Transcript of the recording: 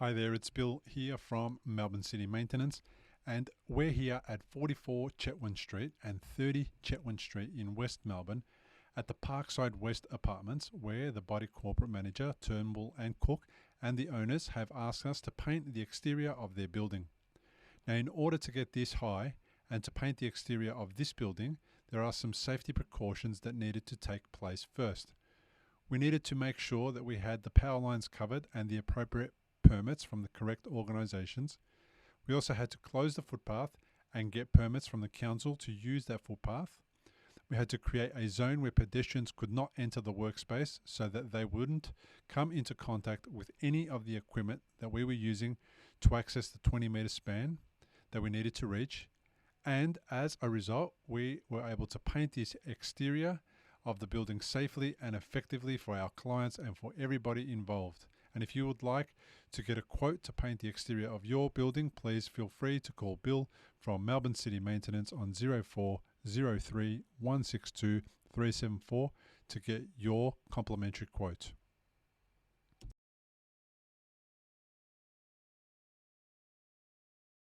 Hi there, it's Bill here from Melbourne City Maintenance, and we're here at 44 Chetwynd Street and 30 Chetwynd Street in West Melbourne at the Parkside West apartments, where the body corporate manager Turnbull and Cook and the owners have asked us to paint the exterior of their building. Now, in order to get this high and to paint the exterior of this building, there are some safety precautions that needed to take place first. We needed to make sure that we had the power lines covered and the appropriate permits from the correct organisations. We also had to close the footpath and get permits from the council to use that footpath. We had to create a zone where pedestrians could not enter the workspace so that they wouldn't come into contact with any of the equipment that we were using to access the 20-metre span that we needed to reach. And as a result, we were able to paint this exterior of the building safely and effectively for our clients and for everybody involved. And if you would like to get a quote to paint the exterior of your building, please feel free to call Bill from Melbourne City Maintenance on 0403 162 374 to get your complimentary quote.